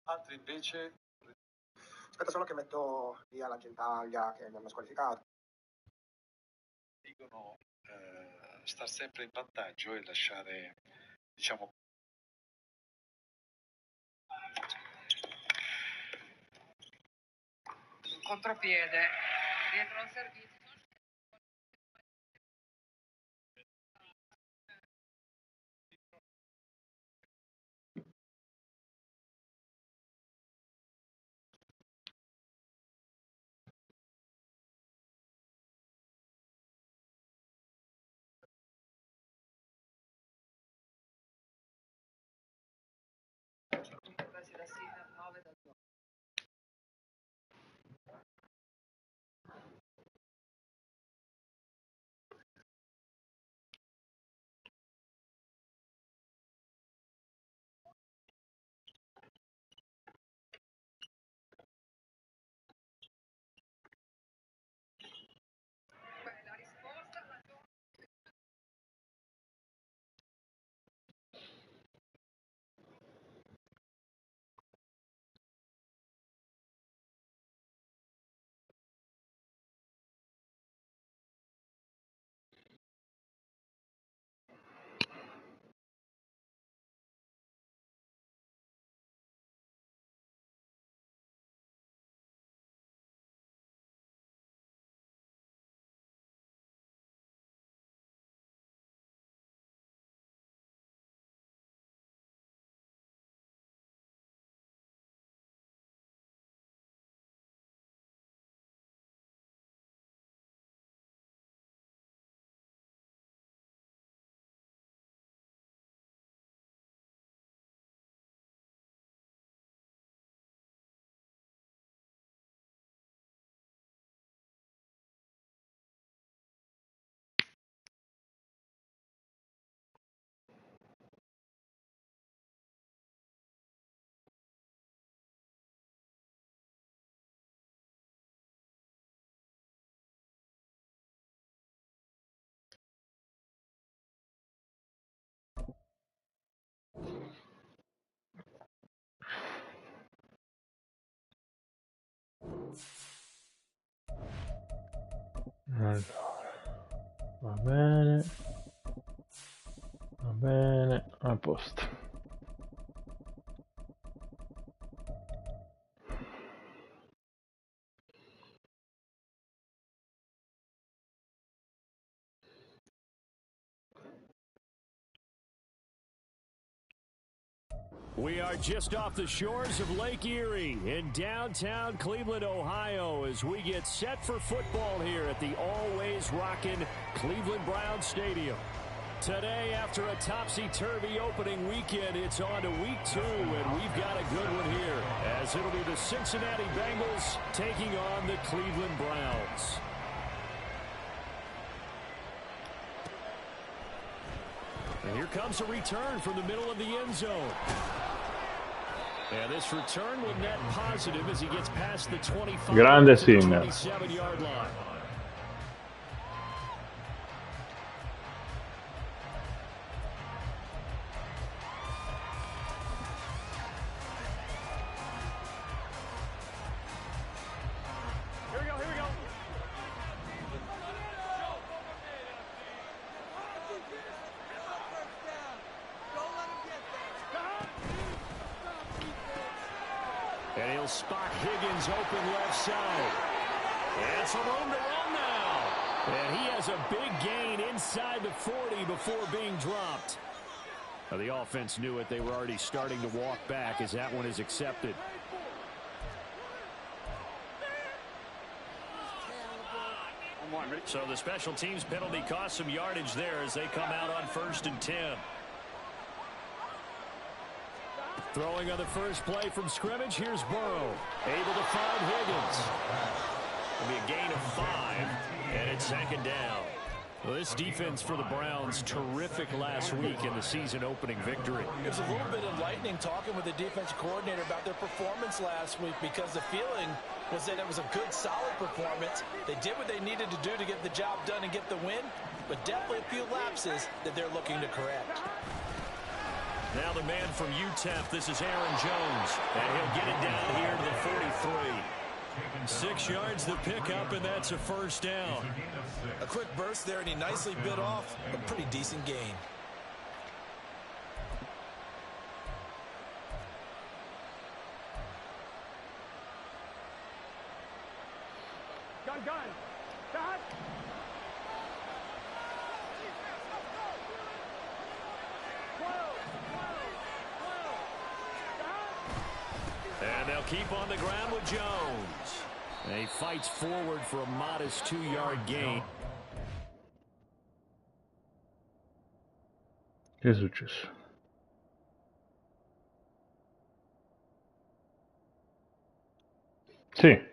Altri invece Aspetta solo che metto via la Gentaglia che mi hanno squalificato. dicono star sempre in vantaggio e lasciare, diciamo, un contropiede dietro al servizio. Quasi la sigla 9 dal 2. La risposta alla Allora, va bene, a posto. We are just off the shores of Lake Erie in downtown Cleveland, Ohio, as we get set for football here at the always rockin' Cleveland Browns Stadium. Today, after a topsy-turvy opening weekend, it's on to week 2, and we've got a good one here, as it'll be the Cincinnati Bengals taking on the Cleveland Browns. And here comes a return from the middle of the end zone. And this return will net positive as he gets past the 25 Grande to the Sinner. 27-yard line. And he'll spot Higgins open left side. And some room to run now. And he has a big gain inside the 40 before being dropped. Now, the offense knew it. They were already starting to walk back as that one is accepted. So the special teams penalty cost some yardage there as they come out on 1st and 10. Throwing on the first play from scrimmage, here's Burrow. Able to find Higgins. It'll be a gain of 5, and it's 2nd down. Well, this defense for the Browns, terrific last week in the season-opening victory. It was a little bit enlightening talking with the defensive coordinator about their performance last week, because the feeling was that it was a good, solid performance. They did what they needed to do to get the job done and get the win, but definitely a few lapses that they're looking to correct. Now the man from UTEP, this is Aaron Jones. And he'll get it down here to the 43. 6 yards the pickup, and that's a first down. A quick burst there, and he nicely bit off a pretty decent gain. And they'll keep on the ground with Jones. And he fights forward for a modest 2-yard gain. Che è successo? Sì.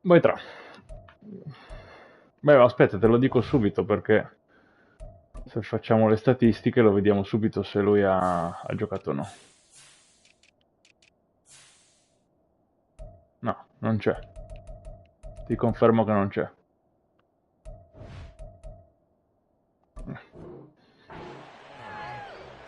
Vai tra. Beh, aspetta, te lo dico subito perché se facciamo le statistiche lo vediamo subito se lui ha giocato o no. No, non c'è. Ti confermo che non c'è.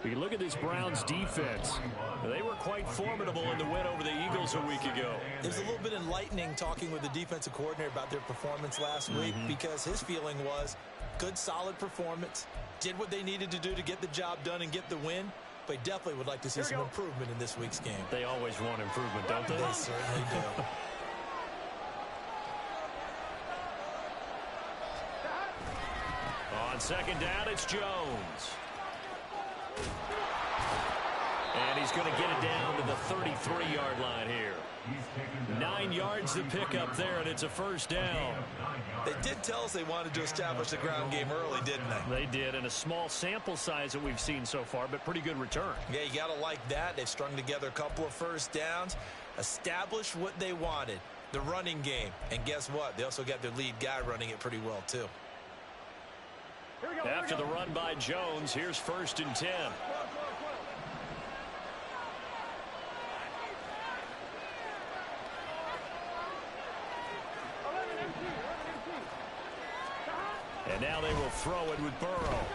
We can look at this Browns defense. They were quite formidable in the win over the Eagles a week ago. It was a little bit enlightening talking with the defensive coordinator about their performance last week because his feeling was good, solid performance, did what they needed to do to get the job done and get the win, but definitely would like to see some improvement in this week's game. They always want improvement, don't they? They certainly do. On second down, it's Jones. And he's going to get it down to the 33-yard line here. 9 yards to pick up there, and it's a first down. They did tell us they wanted to establish the ground game early, didn't they? They did, and a small sample size that we've seen so far, but pretty good return. Yeah, you got to like that. They've strung together a couple of first downs, established what they wanted, the running game. And guess what? They also got their lead guy running it pretty well, too. After the run by Jones, here's 1st and 10. And now they will throw it with Burrow.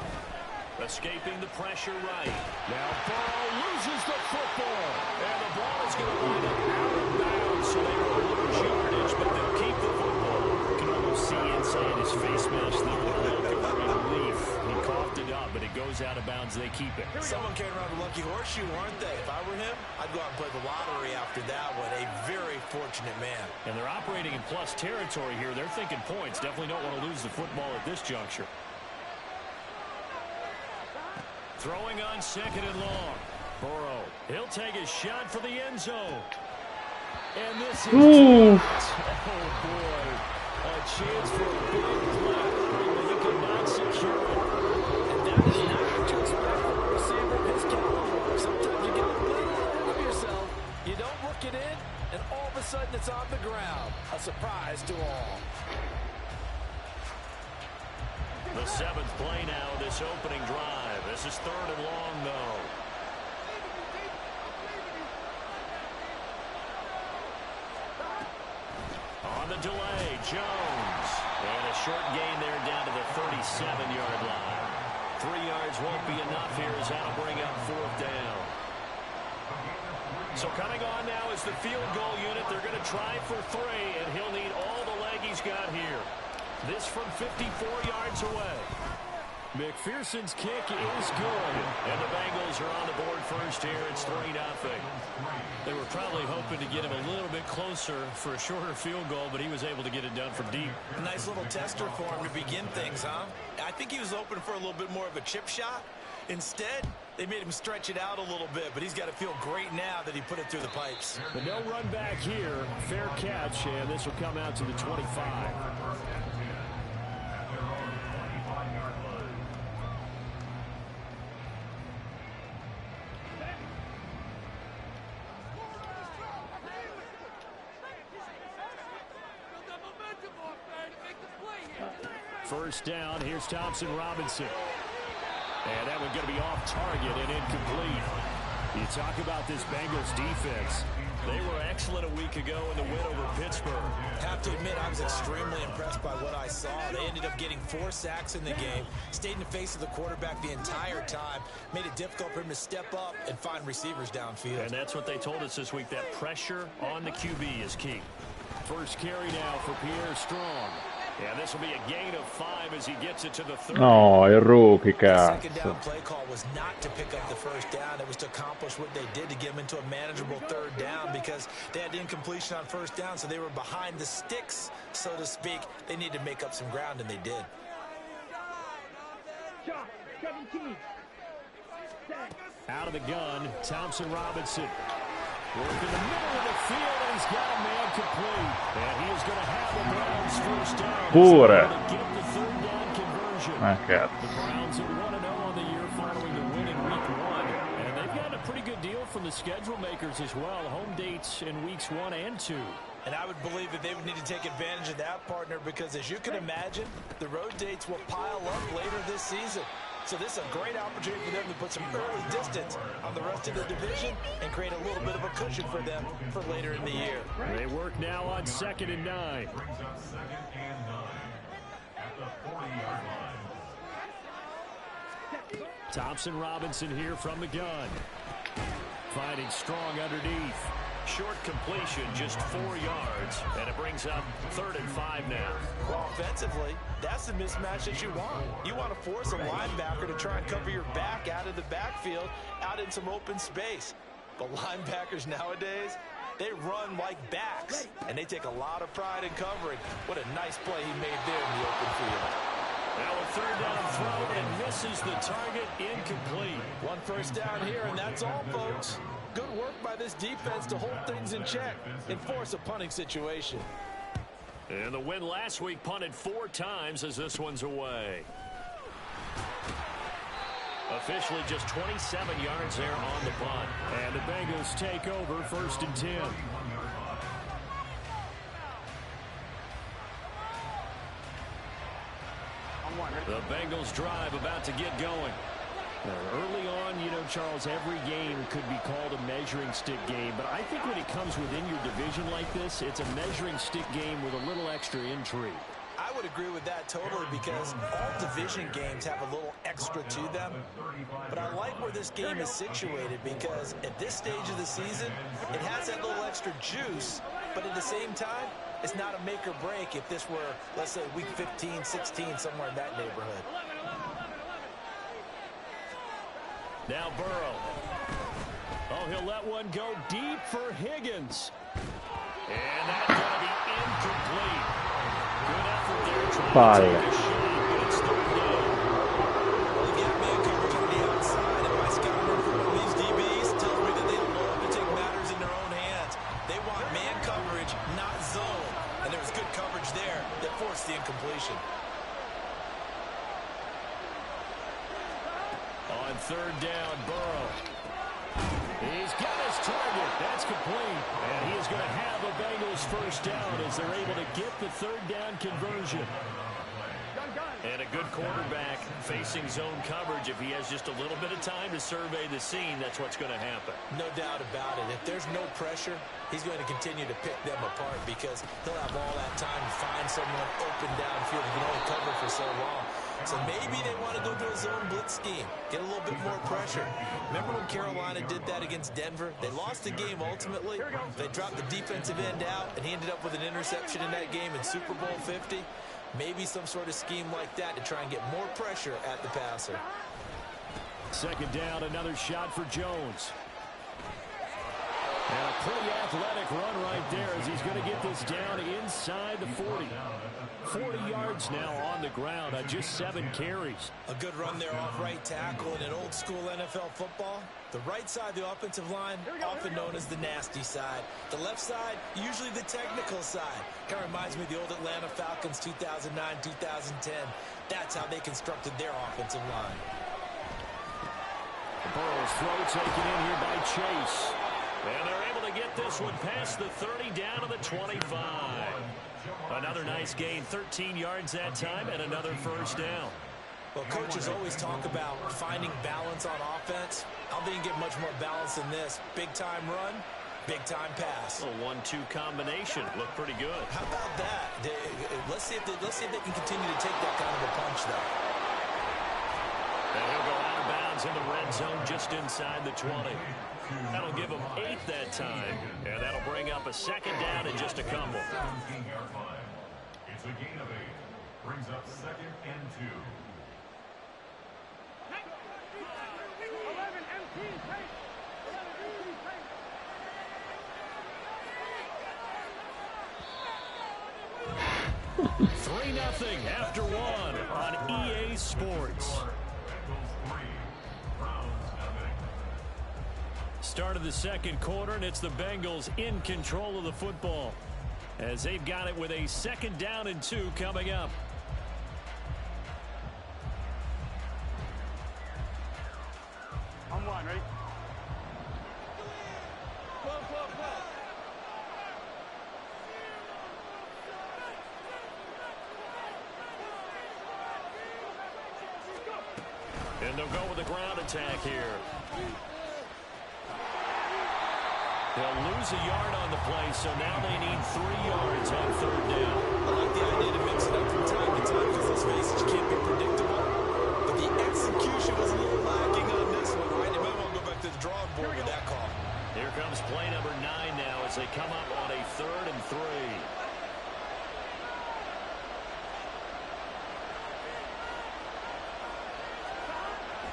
Escaping the pressure right. Now Burrow loses the football. And the ball is going to wind up out of bounds. So they will lose yardage, but they'll keep the football. You can almost see inside his face mask there the look of relief. He coughed it up, but it goes out of bounds. They keep it. Someone carrying around a lucky horseshoe, aren't they? If I were him, I'd go out and play the lottery after that one. A very fortunate man. And they're operating in plus territory here. They're thinking points. Definitely don't want to lose the football at this juncture. Throwing on second and long. Burrow. He'll take a shot for the end zone. And this is oh boy. A chance for a big play. But he could not secure it. And that is not what you expect from a receiver of his caliber. Sometimes you get a little ahead of yourself. You don't look it in, and all of a sudden it's on the ground. A surprise to all. The 7th play now, this opening drive. This is 3rd and long, though. On the delay, Jones. And a short gain there down to the 37-yard line. 3 yards won't be enough here as that'll bring up 4th down. So coming on now is the field goal unit. They're going to try for 3, and he'll need all the leg he's got here. This from 54 yards away. McPherson's kick is good. And the Bengals are on the board first here. It's 3-0. They were probably hoping to get him a little bit closer for a shorter field goal, but he was able to get it done from deep. A nice little tester for him to begin things, huh? I think he was open for a little bit more of a chip shot. Instead, they made him stretch it out a little bit, but he's got to feel great now that he put it through the pipes. But no run back here. Fair catch, and this will come out to the 25. First down, here's Thompson Robinson. And that one's going to be off target and incomplete. You talk about this Bengals defense. They were excellent a week ago in the win over Pittsburgh. Have to admit, I was extremely impressed by what I saw. They ended up getting 4 sacks in the game, stayed in the face of the quarterback the entire time, made it difficult for him to step up and find receivers downfield. And that's what they told us this week, that pressure on the QB is key. First carry now for Pierre Strong. Yeah, this will be a gain of 5 as he gets it to the 30. No, il rookie, The cazzo. second down play call was not to pick up the first down. It was to accomplish what they did to get them into a manageable third down because they had incompletion on first down, so they were behind the sticks, so to speak. They needed to make up some ground, and they did. Out of the gun, Thompson Robinson. Work in the middle of the field, and he's got a man complete. And he is going to have the Browns first down. Pure. Get the third down conversion. Cazzo. The Browns are 1-0 on the year following the win in week 1. And they've got a pretty good deal from the schedule makers as well. Home dates in weeks 1 and 2. And I would believe that they would need to take advantage of that, partner, because as you can imagine, the road dates will pile up later this season. So this is a great opportunity for them to put some early distance on the rest of the division and create a little bit of a cushion for them for later in the year. They work now on 2nd and 9. Thompson Robinson here from the gun. Finding Strong underneath. Short completion, just 4 yards, and it brings up 3rd and 5 now. Well, offensively, that's the mismatch that you want. You want to force a linebacker to try and cover your back out of the backfield, out in some open space. But linebackers nowadays, they run like backs, and they take a lot of pride in covering. What a nice play he made there in the open field. Now a 3rd down throw and misses the target, incomplete. 1 first down here, and that's all, folks. Good work by this defense to hold things in check and force a punting situation. And the win last week punted 4 times as this one's away. Officially just 27 yards there on the punt. And the Bengals take over 1st and 10. The Bengals drive about to get going. Early on, you know, Charles, every game could be called a measuring stick game, but I think when it comes within your division like this, it's a measuring stick game with a little extra intrigue. I would agree with that totally because all division games have a little extra to them. But I like where this game is situated because at this stage of the season, it has that little extra juice, but at the same time, it's not a make or break if this were, let's say, week 15, 16, somewhere in that neighborhood. Now Burrow. Oh, he'll let one go deep for Higgins. And that's going to be incomplete. Good effort there trying to take a shot, but it's 3rd down. Well, you got man coverage on the outside, and my scouting for one of these DBs tells me that they love to take matters in their own hands. They want man coverage, not zone. And there was good coverage there that forced the incompletion. On 3rd down, Burrow. He's got his target. That's complete. And he is going to have the Bengals first down as they're able to get the 3rd down conversion. And a good quarterback facing zone coverage. If he has just a little bit of time to survey the scene, that's what's going to happen. No doubt about it. If there's no pressure, he's going to continue to pick them apart because he'll have all that time to find someone open downfield. He can only cover for so long. So maybe they want to go to a zone blitz scheme, get a little bit more pressure. Remember when Carolina did that against Denver? They lost the game ultimately. They dropped the defensive end out, and he ended up with an interception in that game in Super Bowl 50. Maybe some sort of scheme like that to try and get more pressure at the passer. 2nd down, another shot for Jones. And a pretty athletic run right there as he's going to get this down inside the 40. 40 yards now on the ground on just 7 carries. A good run there off right tackle in an old school NFL football. The right side of the offensive line, often known as the nasty side. The left side, usually the technical side. Kind of reminds me of the old Atlanta Falcons 2009, 2010. That's how they constructed their offensive line. Burrow's throw taken in here by Chase. And they're able to get this one past the 30 down to the 25. Another nice gain, 13 yards that time, and another first down. Well, coaches always talk about finding balance on offense. I don't think you get much more balance than this. Big-time run, big-time pass. A 1-2 combination. Looked pretty good. How about that? Let's see if they can continue to take that kind of a punch, though. And he'll go out of bounds in the red zone just inside the 20. That'll give him 8 that time, and that'll bring up a second down in just a couple. It's a gain of 8. Brings up 2nd and 2. Three 0 after 1 on EA Sports. Start of the second quarter, and it's the Bengals in control of the football as they've got it with a 2nd down and 2 coming up. On one, ready? And they'll go with the ground attack here. They'll lose a yard on the play, so now they need 3 yards on 3rd down. I like the idea to mix it up from time to time because, let's face it, you can't be predictable. But the execution was a little lacking on this one, right? You might want to go back to the drawing board with that call. Here comes play number 9 now as they come up on a 3rd and 3.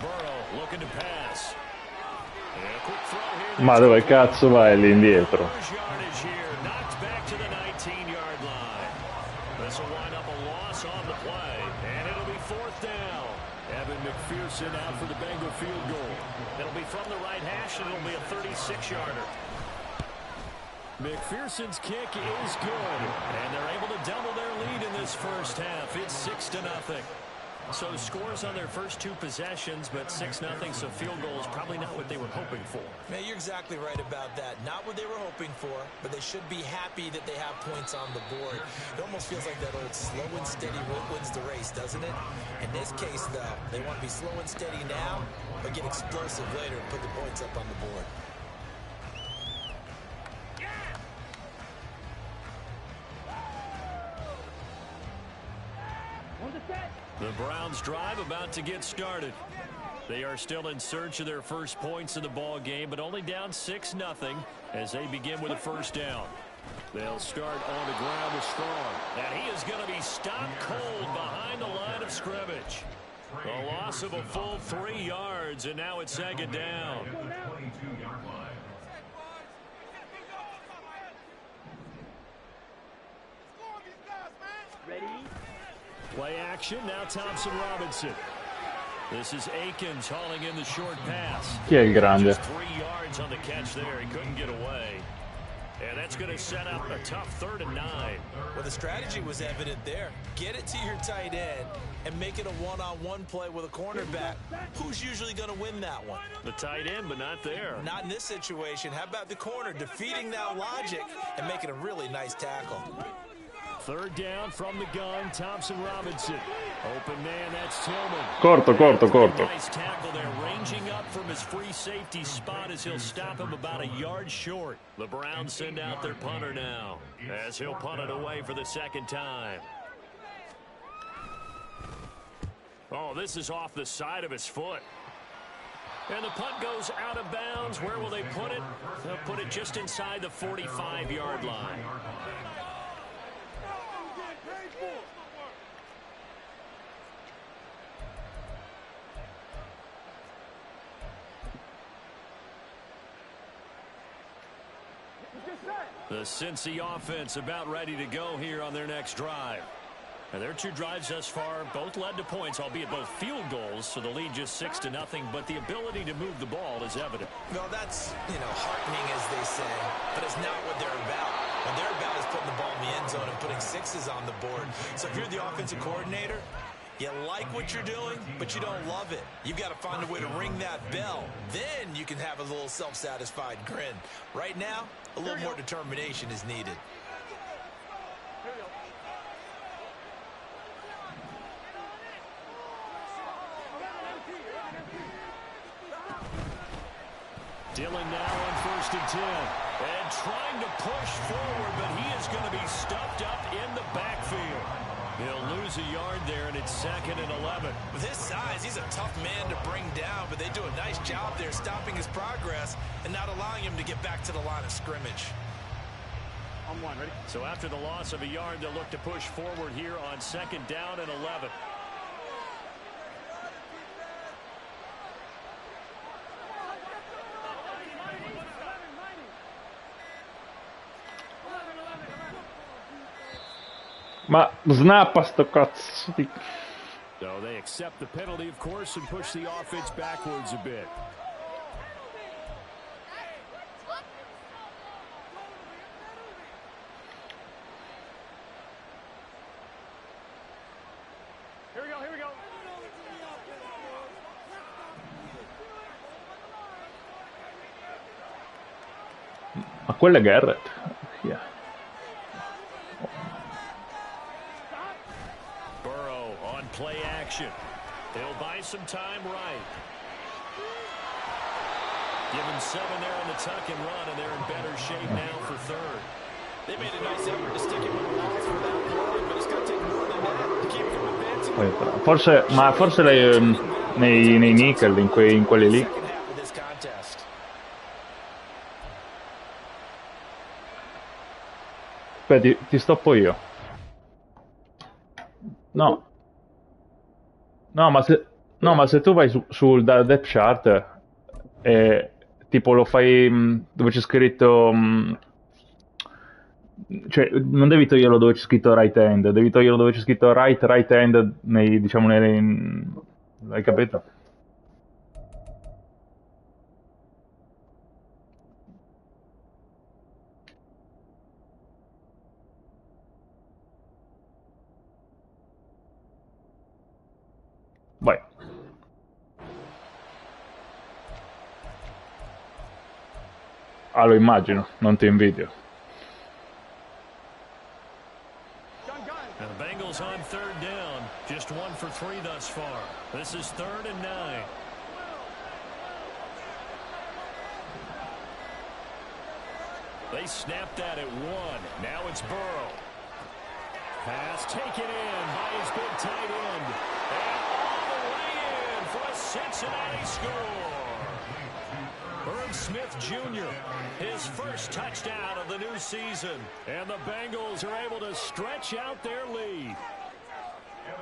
Burrow looking to pass. And a quick throw here. Ma dove cazzo vai lì indietro? Yardage here, knocked back to the 19-yard line. This will wind up a loss on the play, and it'll be 4th down. Evan McPherson out for the Bengal field goal. It'll be from the right hash, and it'll be a 36-yarder. McPherson's kick is good, and they're able to double their lead in this first half. It's 6-0. So scores on their first 2 possessions, but 6-0, so field goal is probably not what they were hoping for. Man, you're exactly right about that. Not what they were hoping for, but they should be happy that they have points on the board. It almost feels like that old slow and steady wins the race, doesn't it? In this case, though, they want to be slow and steady now, but get explosive later and put the points up on the board. The Browns drive about to get started. They are still in search of their first points in the ball game, but only down 6-0 as they begin with a 1st down. They'll start on the ground with Strong, and he is going to be stopped cold behind the line of scrimmage. A loss of a full 3 yards, and now it's 2nd down. Ready? Play action, now Thompson Robinson. This is Akins hauling in the short pass. Chi è il grande? Just 3 yards on the catch there. He couldn't get away. And that's going to set up a tough 3rd and 9. Well, the strategy was evident there. Get it to your tight end and make it a one-on-one play with a cornerback. Who's usually going to win that one? The tight end, but not there. Not in this situation. How about the corner defeating that logic and making a really nice tackle? 3rd down from the gun, Thompson Robinson. Open man, that's Tillman. Corto. Nice tackle there, ranging up from his free safety spot as he'll stop him about a yard short. The Browns send out their punter now as he'll punt it away for the 2nd time. Oh, this is off the side of his foot. And the punt goes out of bounds. Where will they put it? They'll put it just inside the 45-yard line. The Cincy offense about ready to go here on their next drive. And their 2 drives thus far both led to points, albeit both field goals, so the lead just 6-0, but the ability to move the ball is evident. Well, that's, heartening, as they say, but it's not what they're about. What they're about is putting the ball in the end zone and putting 6s on the board. So if you're the offensive coordinator, you like what you're doing, but you don't love it. You've got to find a way to ring that bell. Then you can have a little self-satisfied grin. Right now, a little more determination is needed. Dillon now on 1st and 10. And trying to push forward, but he is going to be stuffed up in the backfield. He'll lose a yard there, and it's 2nd and 11. With his size, he's a tough man to bring down, but they do a nice job there stopping his progress and not allowing him to get back to the line of scrimmage. I'm one, ready? So after the loss of a yard, they'll look to push forward here on 2nd down and 11. Ma snappa sto cazzo di... So they accept the penalty, of course, and push the offense backwards a bit. Here we go, here we go. Ma quello è Garrett. Yeah. Burrow on play action. He'll buy some time right. Give him 7 there on the tuck and run, and they're in better shape now for 3rd. They made a nice effort to stick him in the walls for that play, but it's going to take more than that to keep them advancing. Forse nei nickel, in quelli lì. Aspetta, ti stoppo io. No, ma se tu vai sul depth chart e tipo lo fai dove c'è scritto, cioè non devi toglierlo dove c'è scritto right hand, devi toglierlo dove c'è scritto right hand hai capito? Vai. Ah, lo immagino, non ti invidio. And the Bengals on 3rd down. Just 1 for 3 thus far. This is 3rd and 9. They snapped that at 1. Now it's Burrow. Pass taken in by his big tight end. And all the way in for a Cincinnati score. Herb Smith Jr., his first touchdown of the new season. And the Bengals are able to stretch out their lead.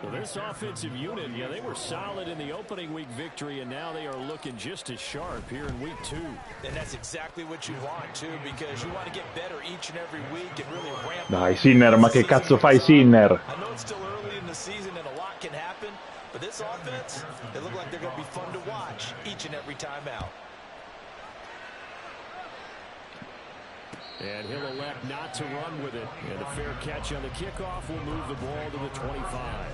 Well, this offensive unit, yeah, they were solid in the opening week victory, and now they are looking just as sharp here in week 2. And that's exactly what you want, too, because you want to get better each and every week and really ramp up. Dai, Sinner, ma che cazzo fai, Sinner? I know it's still early in the season and a lot can happen, but this offense, they look like they're going to be fun to watch each and every time out. And he'll elect not to run with it. And a fair catch on the kickoff will move the ball to the 25.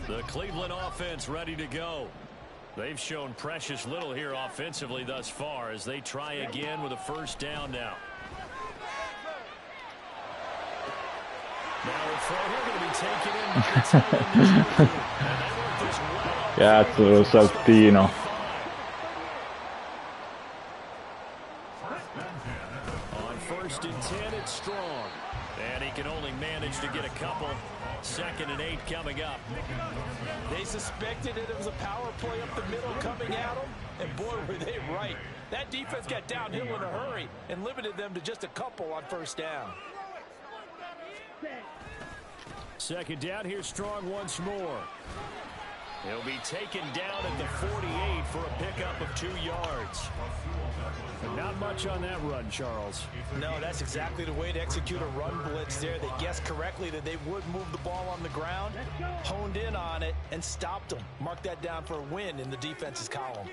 The Cleveland offense ready to go. They've shown precious little here offensively thus far as they try again with a 1st down now. Now the throw here going to be taken in. Cazzo, lo saltino. On 1st and 10, it's Strong. And he can only manage to get a couple. 2nd and 8 coming up. They suspected it was a power play up the middle coming at them, and boy, were they right. That defense got downhill in a hurry and limited them to just a couple on 1st down. 2nd down, here's Strong once more. He'll be taken down at the 48 for a pickup of 2 yards. Not much on that run, Charles. No, that's exactly the way to execute a run blitz there. They guessed correctly that they would move the ball on the ground, honed in on it, and stopped them. Mark that down for a win in the defense's column.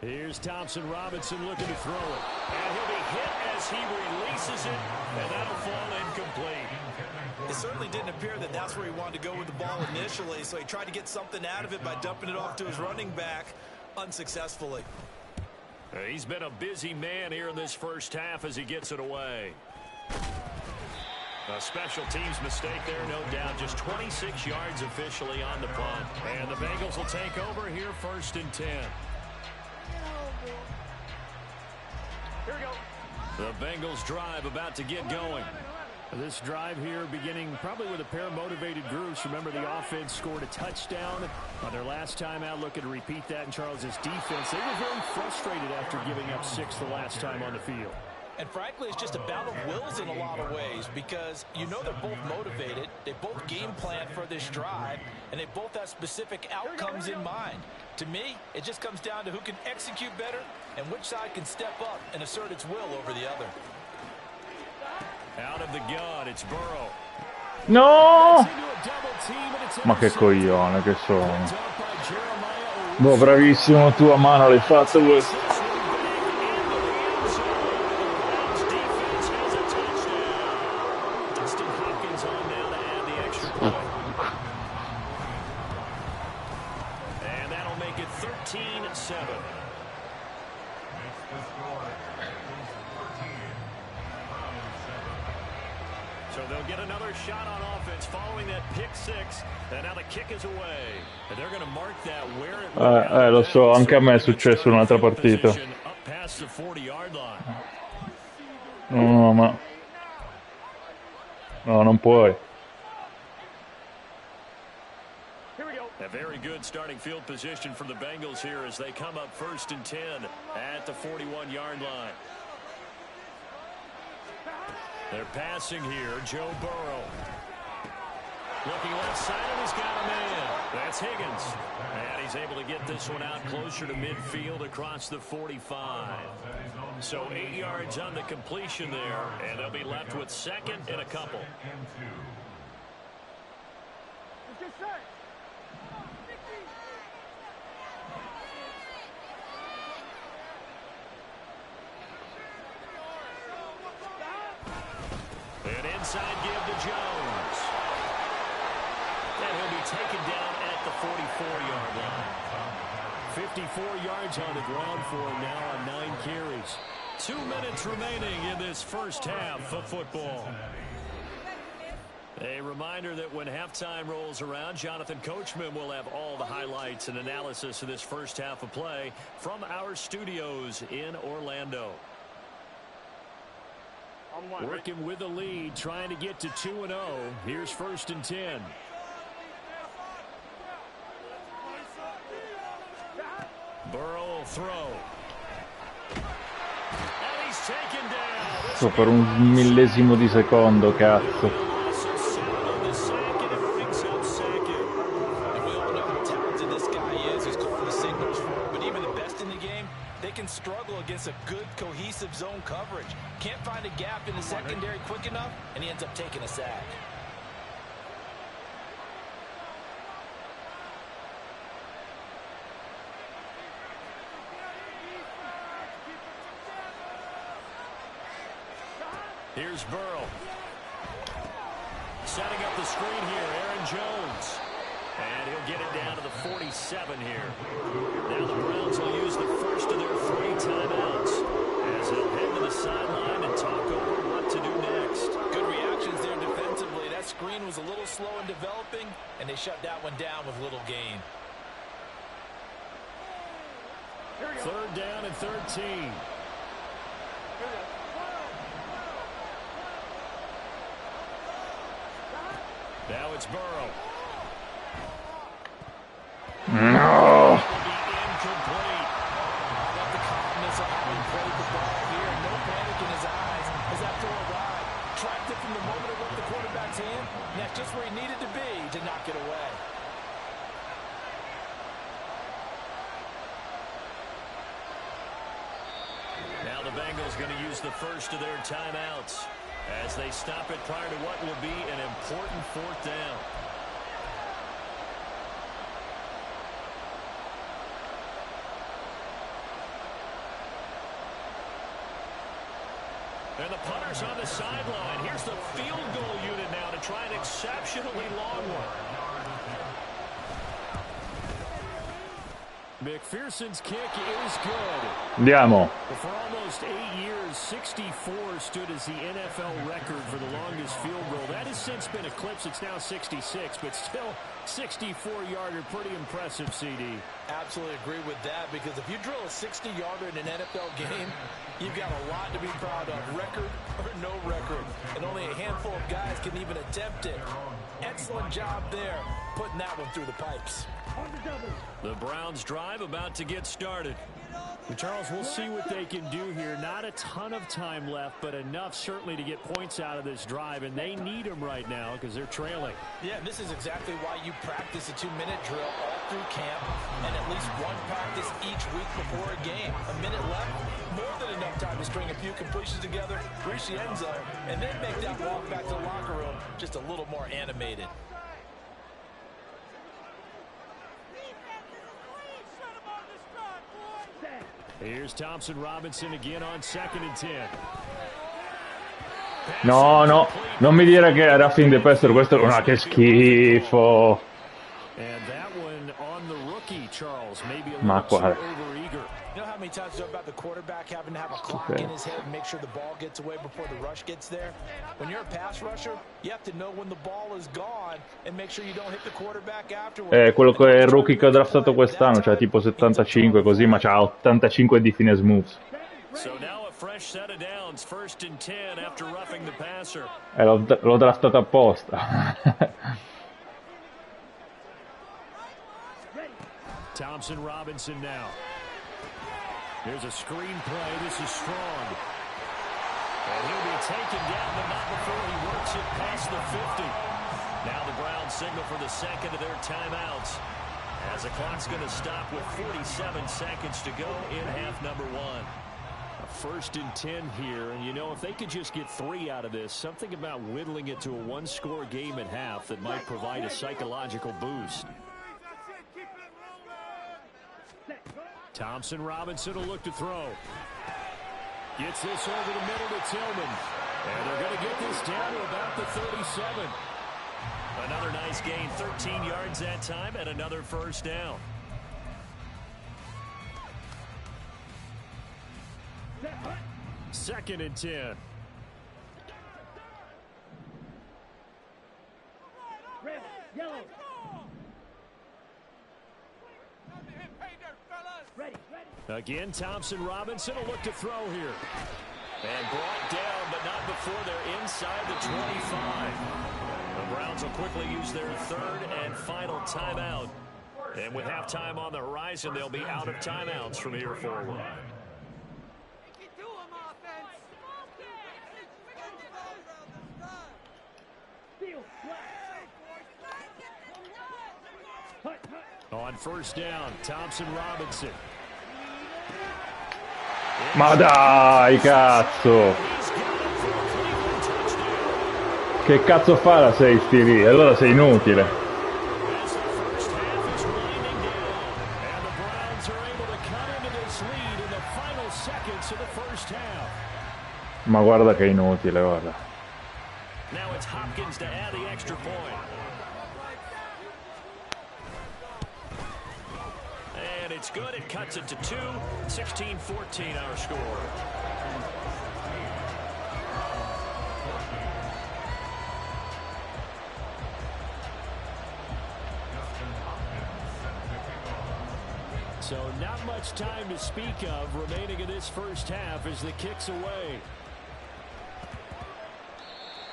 Here's Thompson Robinson looking to throw it. And he'll be hit as he releases it, and that'll fall incomplete. It certainly didn't appear that that's where he wanted to go with the ball initially, so he tried to get something out of it by dumping it off to his running back unsuccessfully. He's been a busy man here in this 1st half as he gets it away. A special teams mistake there, no doubt. Just 26 yards officially on the punt. And the Bengals will take over here, 1st and 10. Here we go. The Bengals drive about to get going. This drive here beginning probably with a pair of motivated groups. Remember, the offense scored a touchdown on their last time out. Looking to repeat that in Charles's defense. They were very frustrated after giving up 6 the last time on the field. And frankly, it's just a battle of wills in a lot of ways because you know they're both motivated. They both game plan for this drive, and they both have specific outcomes in mind. To me, it just comes down to who can execute better and which side can step up and assert its will over the other. Out of the gun, it's Burrow. No! Ma che coglione che sono. Boh, bravissimo, tu a mano l'hai fatto questo. So they'll get another shot on offense following that pick six. And now the kick is away. And they're going to mark that where it lo so, anche a me è successo in un'altra partita. Up past the 40-yard line. No, ma no, non puoi. A very good starting field position for the Bengals here as they come up 1st and 10 at the 41-yard line. They're passing here. Joe Burrow. Looking left side, and he's got a man. That's Higgins. And he's able to get this one out closer to midfield across the 45. So 8 yards on the completion there, and they'll be left with 2nd and a couple. An inside give to Jones. And he'll be taken down at the 44-yard line. 54 yards on the ground for him now on 9 carries. 2 minutes remaining in this first half of football. A reminder that when halftime rolls around, Jonathan Coachman will have all the highlights and analysis of this first half of play from our studios in Orlando. Working with the lead, trying to get to 2-0. Here's 1st and 10. Burrow will throw. And he's taken down. Per un millesimo di secondo, cazzo. Struggle against a good cohesive zone coverage. Can't find a gap in the secondary quick enough, and he ends up taking a sack. Here's Burrow. Setting up the screen here, Aaron Jones. And he'll get it down to the 47 here. Now the Browns will use the first of their 3 timeouts as they'll head to the sideline and talk over what to do next. Good reactions there defensively. That screen was a little slow in developing, and they shut that one down with little gain. 3rd down and 13. Now it's Burrow. No. Incomplete. Got the calmness of having played the ball here. No panic in his eyes as that throw arrived. Tracked it from the moment it left the quarterback's hand. And that's just where he needed to be to knock it away. Now the Bengals going to use the first of their timeouts as they stop it prior to what will be an important 4th down. And the punter's on the sideline. Here's the field goal unit now to try an exceptionally long one. McPherson's kick is good. Andiamo. For almost 8 years, 64 stood as the NFL record for the longest his field goal. That has since been eclipsed. It's now 66, but still 64-yarder. Pretty impressive, CD. Absolutely agree with that, because if you drill a 60-yarder in an NFL game, you've got a lot to be proud of, record or no record. And only a handful of guys can even attempt it. Excellent job there, putting that one through the pipes. The Browns drive about to get started. Charles, we'll see what they can do here. Not a ton of time left, but enough certainly to get points out of this drive, and they need them right now because they're trailing. Yeah, this is exactly why you practice a 2-minute drill all through camp and at least one practice each week before a game. A minute left, more than enough time to string a few completions together, reach the end zone, and then make that walk back to the locker room just a little more animated. Here's Thompson Robinson again on 2nd and 10. No, no, non mi dire che era fin di pesto, questo no, che schifo. And that one on the rookie, Charles, maybe a Ma little too guarda. You overeager. know how many times about the quarterback having to have a clock in his head and make sure the ball gets away before the rush gets there? When you're a pass rusher, you have to know when the ball is gone and make sure you don't hit the quarterback afterwards. Quello che è il rookie che ho draftato quest'anno, cioè tipo 75 così, ma c'ha 85 di fine moves. So now a fresh set of downs, 1st and 10 after roughing the passer. L'ho draftato apposta. Thompson Robinson now. Here's a screen play. This is strong. And he'll be taken down, but not before he works it past the 50. Now the Browns signal for the second of their timeouts, as the clock's going to stop with 47 seconds to go in half number 1. A 1st and 10 here, and you know, if they could just get 3 out of this, something about whittling it to a one-score game at half that might provide a psychological boost. Thompson Robinson will look to throw. Gets this over the middle to Tillman. And they're going to get this down to about the 37. Another nice gain, 13 yards that time, and another 1st down. Second and 10. Red, yellow. Again, Thompson Robinson will look to throw here. And brought down, but not before they're inside the 25. The Browns will quickly use their 3rd and final timeout. And with halftime on the horizon, they'll be out of timeouts from here forward. On 1st down, Thompson Robinson. Ma dai, cazzo! Che cazzo fa la safety lì? Allora sei inutile. Ma guarda che inutile, guarda. Now it's Hopkins to add the extra point. And it's good. It cuts it to 2. 16-14 our score. So not much time to speak of remaining in this 1st half as the kick's away.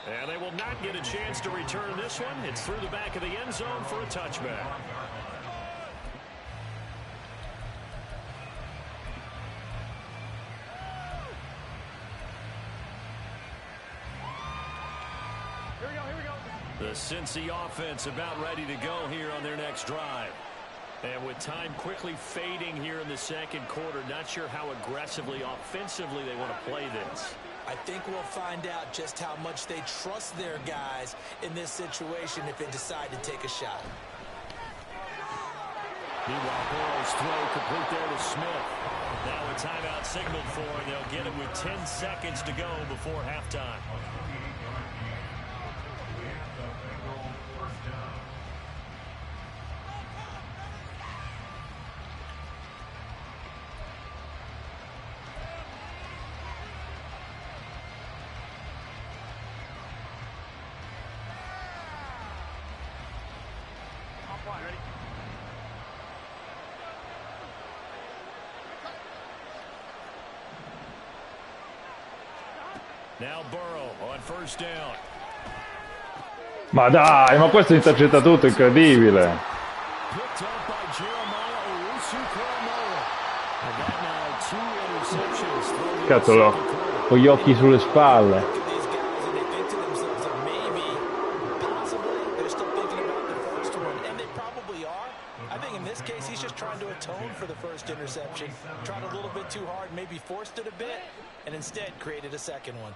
And they will not get a chance to return this one. It's through the back of the end zone for a touchback. The Cincy offense about ready to go here on their next drive. And with time quickly fading here in the 2nd quarter, not sure how aggressively, offensively they want to play this. I think we'll find out just how much they trust their guys in this situation if they decide to take a shot. Meanwhile, Burrow's throw complete there to Smith. Now a timeout signaled for, and they'll get it with 10 seconds to go before halftime. Now Burrow on first down. Ma dai, ma questo intercetta tutto, incredibile. Picked up by Jeremiah Owusu-Koramoah. And that now 2 interceptions. Cazzo, con gli occhi sulle spalle. These guys, and they think to themselves that maybe, possibly, they're still thinking about the first one, and they probably are. I think in this case, he's just trying to atone for the first interception. Tried a little bit too hard, maybe forced it a bit, and instead created a second one.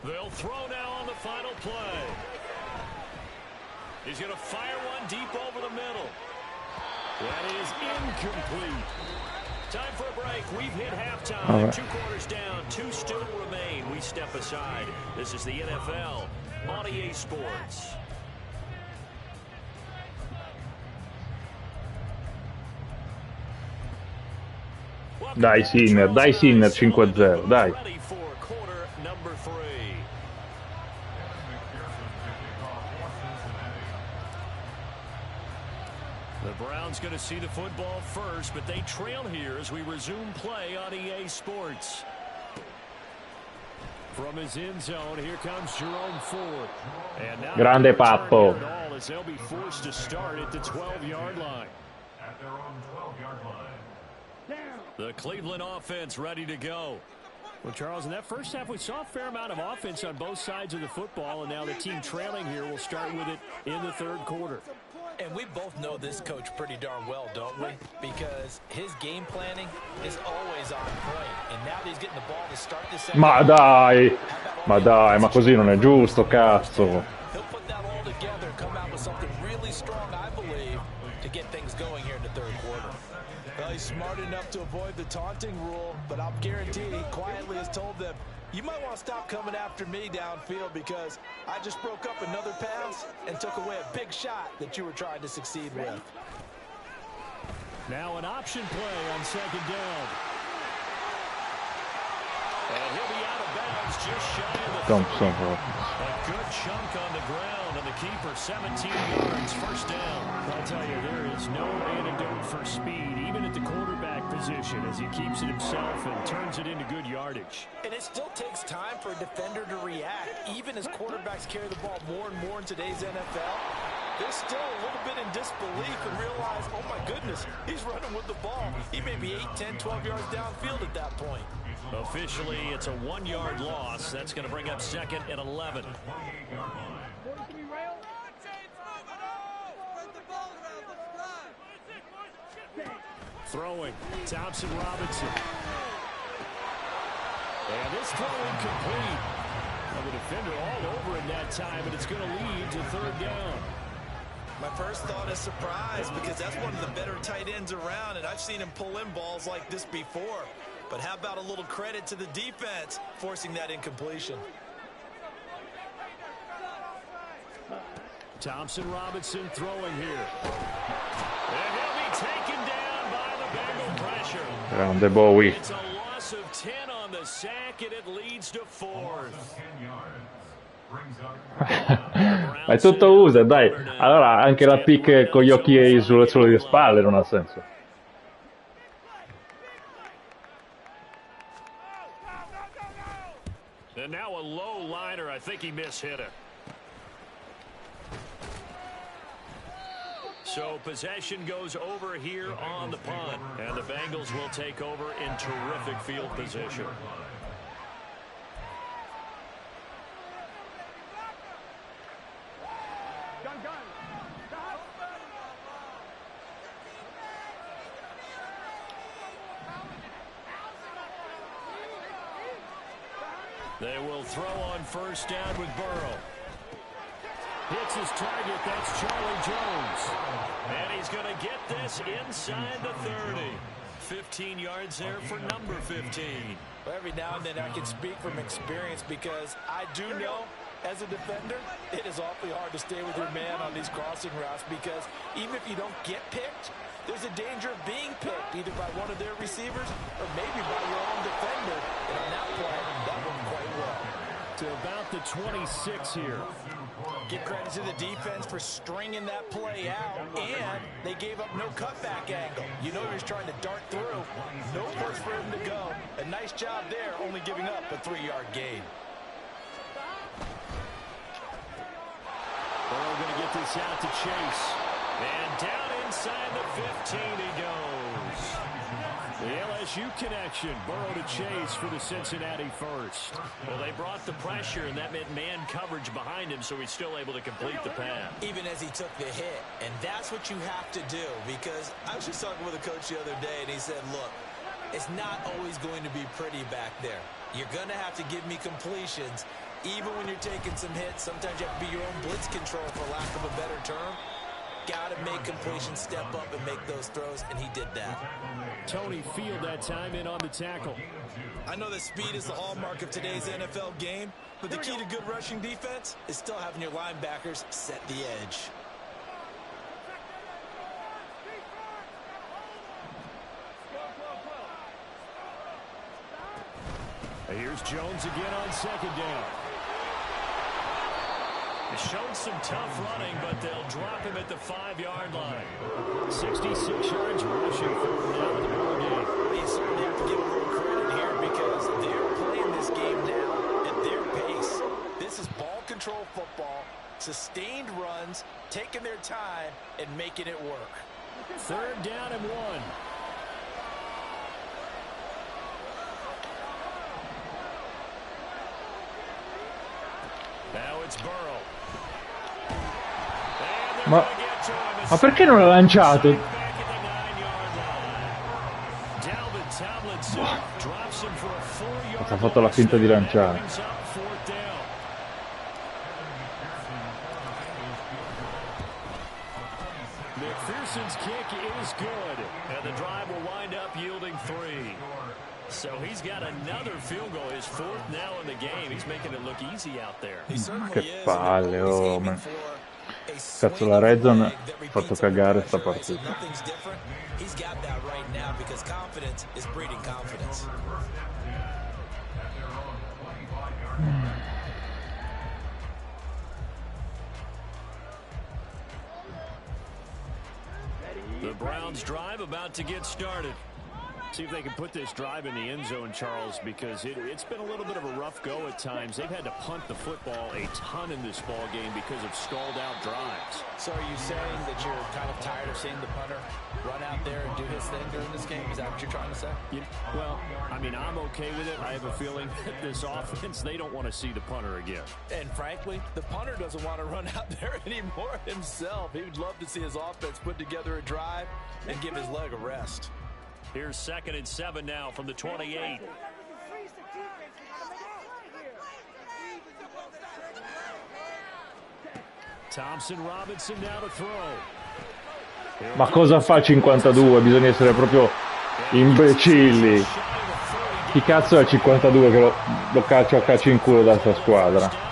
They'll throw now on the final play. He's going to fire one deep over the middle. That is incomplete. Time for a break. We've hit halftime. Right. 2 quarters down. 2 still remain. We step aside. This is the NFL on EA Sports. Dai Sinner 5-0, dai. Ready for quarter number 3. The Browns going to see the football first, but they trail here as we resume play on EA Sports. From his end zone, here comes Jerome Ford. And now Grande Pappo. as they'll be forced to start at the 12-yard line. At their own 12-yard line. The Cleveland offense ready to go. Well, Charles, in that first half, we saw a fair amount of offense on both sides of the football, and now the team trailing here will start with it in the third quarter. And we both know this coach pretty darn well, don't we? Because his game planning is always on point. And now that he's getting the ball to start the second. Ma dai, ma così non è giusto, cazzo. He'll put that all together, come out with something really strong, I believe, to get things going here in the third quarter. Well, he's smart enough to avoid the taunting rule, but I'll guarantee he quietly has told them, you might want to stop coming after me downfield because I just broke up another pass and took away a big shot that you were trying to succeed with. Now an option play on second down. And he'll be out of bounds just shy of the 30. A good chunk on the ground, and the keeper 17 yards, first down. I'll tell you, there is no antidote for speed, even at the quarterback position, as he keeps it himself and turns it into good yardage. And it still takes time for a defender to react, even as quarterbacks carry the ball more and more in today's NFL. They're still a little bit in disbelief and realize, oh my goodness, he's running with the ball. He may be 8, 10, 12 yards downfield at that point. Officially, it's a 1-yard loss. That's going to bring up second and 11. Throwing, Thompson Robinson. And this throw incomplete. Well, the defender all over in that time, but it's going to lead to third down. My first thought is surprise because that's one of the better tight ends around, and I've seen him pull in balls like this before. But how about a little credit to the defense forcing that incompletion? Thompson Robinson throwing here. And he'll be taken down by the Bengal pressure. Grande Bowie. It's a loss of 10 on the sack, and it leads to fourth. Ma è tutto usa, dai. Allora anche la pick con gli occhi sulle spalle non ha senso. And now a low liner. I think he mishit it. So possession goes over here on the punt. And the Bengals will take over in terrific field position. They will throw on first down with Burrow. Hits his target. That's Charlie Jones. And he's going to get this inside the 30. 15 yards there for number 15. Well, every now and then I can speak from experience because I do know as a defender, it is awfully hard to stay with your man on these crossing routes because even if you don't get picked, there's a danger of being picked either by one of their receivers or maybe by your own defender. And on that play, that worked quite well. to about the 26 here. Give credit to the defense for stringing that play out, and they gave up no cutback angle. You know he was trying to dart through. No place for him to go. A nice job there, only giving up a 3-yard gain. Burrow going to get this out to Chase. And down inside the 15 he goes. The LSU connection, Burrow to Chase for the Cincinnati first. Well, they brought the pressure, and that meant man coverage behind him, so he's still able to complete the pass. Even as he took the hit, and that's what you have to do, because I was just talking with a coach the other day, and he said, look, it's not always going to be pretty back there. You're going to have to give me completions. Even when you're taking some hits, sometimes you have to be your own blitz control, for lack of a better term. Got to make completions, step up and make those throws, and he did that. Tony Field that time in on the tackle. I know that speed is the hallmark of today's NFL game, but the key to good rushing defense is still having your linebackers set the edge. Here's Jones again on second down. Showed some tough running, but they'll drop him at the 5-yard line. 66 yards rushing for now in the ball game. You certainly have to give them a little credit here because they're playing this game now at their pace. This is ball control football, sustained runs, taking their time, and making it work. 3rd down and 1. Now it's Burrow. Ma perché non l'ha lanciato? Ha fatto la finta di lanciare. McPherson's kick is good, and the drive will wind up yielding 3. So he's got another field goal, his 4th now in the game. He's making it look easy out there. Che palle, oh man. Cazzo, la red zone ha fatto cagare sta partita. He's got that right now because confidence is breeding confidence. The Browns drive about to get started. See if they can put this drive in the end zone, Charles, because it's been a little bit of a rough go at times. They've had to punt the football a ton in this ball game because of stalled-out drives. So are you saying that you're kind of tired of seeing the punter run out there and do his thing during this game? Is that what you're trying to say? Well, I mean, I'm okay with it. I have a feeling that this offense, they don't want to see the punter again. And frankly, the punter doesn't want to run out there anymore himself. He would love to see his offense put together a drive and give his leg a rest. Here's 2nd and 7 now from the 28. Thompson Robinson now to throw. Ma cosa fa 52? Bisogna essere proprio imbecilli. Chi cazzo è 52 che lo calcio a calcio in culo da sta squadra?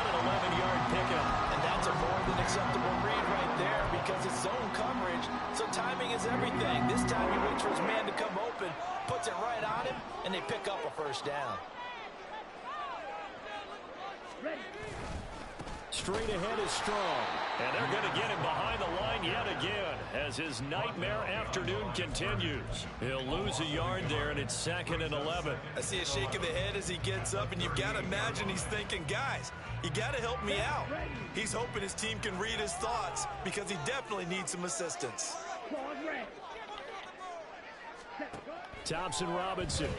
Straight ahead is strong, and they're going to get him behind the line yet again as his nightmare afternoon continues. He'll lose a yard there, and it's 2nd and 11. I see a shake of the head as he gets up, and you've got to imagine he's thinking, guys, you got to help me out. He's hoping his team can read his thoughts because he definitely needs some assistance. Thompson Robinson.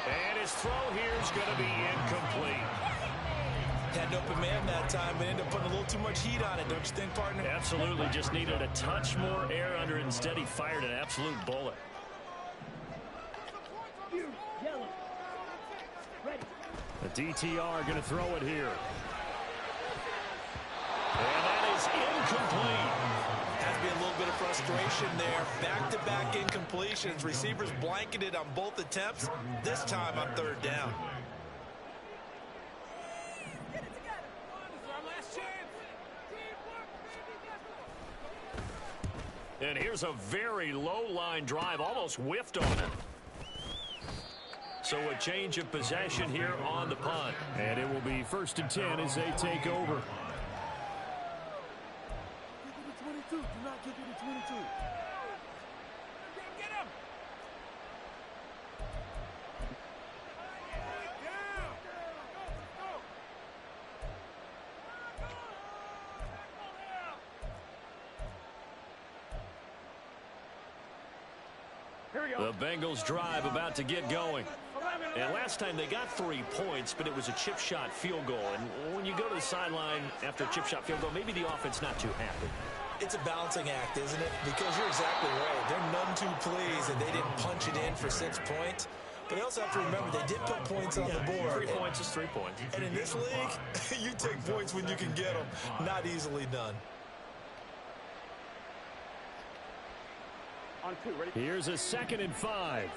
And his throw here is going to be incomplete. Had an open man that time, but ended up putting a little too much heat on it, don't you think, partner? Absolutely. Just needed a touch more air under it. Instead, he fired an absolute bullet. The DTR going to throw it here. And that is incomplete. Has to be a little bit of frustration there. Back-to-back incompletions. Receivers blanketed on both attempts. This time on 3rd down. And here's a very low line drive, almost whiffed on it. So a change of possession here on the punt. And it will be 1st and 10 as they take over. Do not kick it to 22. Get him! The Bengals drive about to get going. And last time they got 3 points, but it was a chip shot field goal. And when you go to the sideline after a chip shot field goal, maybe the offense not too happy. It's a balancing act, isn't it? Because you're exactly right. They're none too pleased that they didn't punch it in for 6 points. But they also have to remember they did put points on the board. 3 points is 3 points. And in this league, you take points when you can get them. Not easily done. On 2, ready? Here's a 2nd and 5.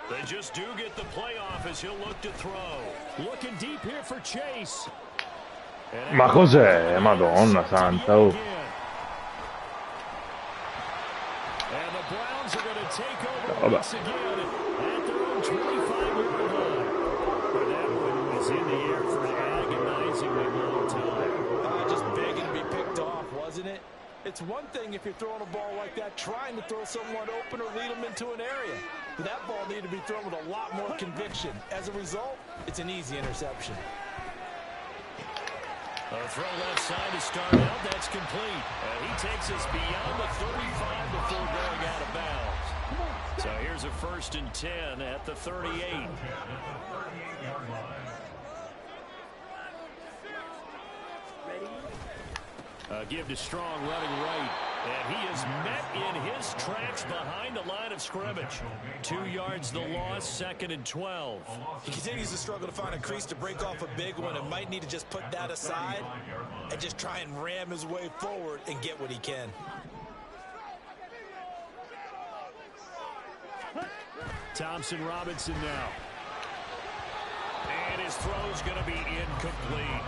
They just do get the playoff as he'll look to throw. Looking deep here for Chase. Ma cos'è? Madonna santa, oh. And the Browns are going to take over once again at their own 25-yard line. But that one was in the air for an agonizingly long time. Just begging to be picked off, wasn't it? It's one thing if you're throwing a ball like that, trying to throw someone open or lead them into an area. But that ball needed to be thrown with a lot more conviction. As a result, it's an easy interception. A throw left side to start out. That's complete. He takes us beyond the 35 before going out of bounds. So here's a 1st and 10 at the 38. Give to Strong running right. And he is met in his tracks behind the line of scrimmage. 2 yards the loss, 2nd and 12. He continues to struggle to find a crease to break off a big one and might need to just put that aside and just try and ram his way forward and get what he can. Thompson Robinson now. And his throw's going to be incomplete.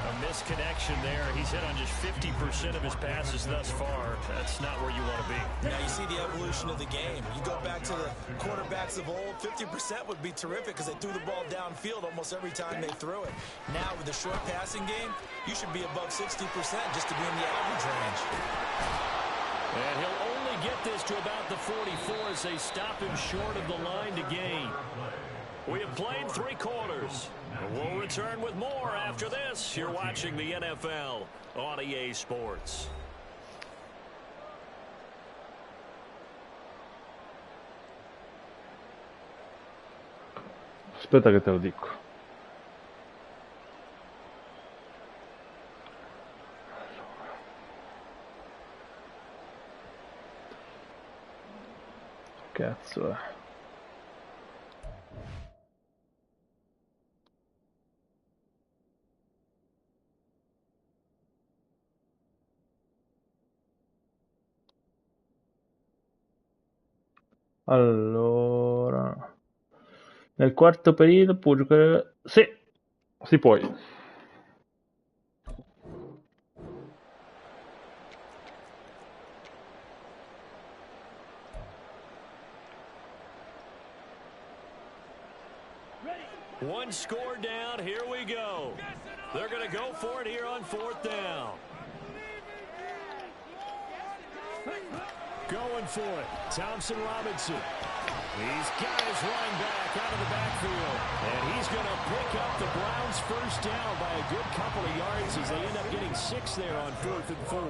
A misconnection there. He's hit on just 50% of his passes thus far. That's not where you want to be. Now you see the evolution of the game. You go back to the quarterbacks of old, 50% would be terrific because they threw the ball downfield almost every time they threw it. Now with the short passing game, you should be above 60% just to be in the average range. And he'll only get this to about the 44 as they stop him short of the line to gain. We have played 3 quarters. We'll return with more after this. You're watching the NFL on EA Sports. Aspetta che te lo dico. Cazzo è. Allora, nel quarto periodo può giocare. Sì, si può. One score down. Here we go. They're going to go for it here on 4th down. Going for it. Thompson Robinson. He's got his running back out of the backfield. And he's going to pick up the Browns' 1st down by a good couple of yards as they end up getting 6 there on 4th and 4.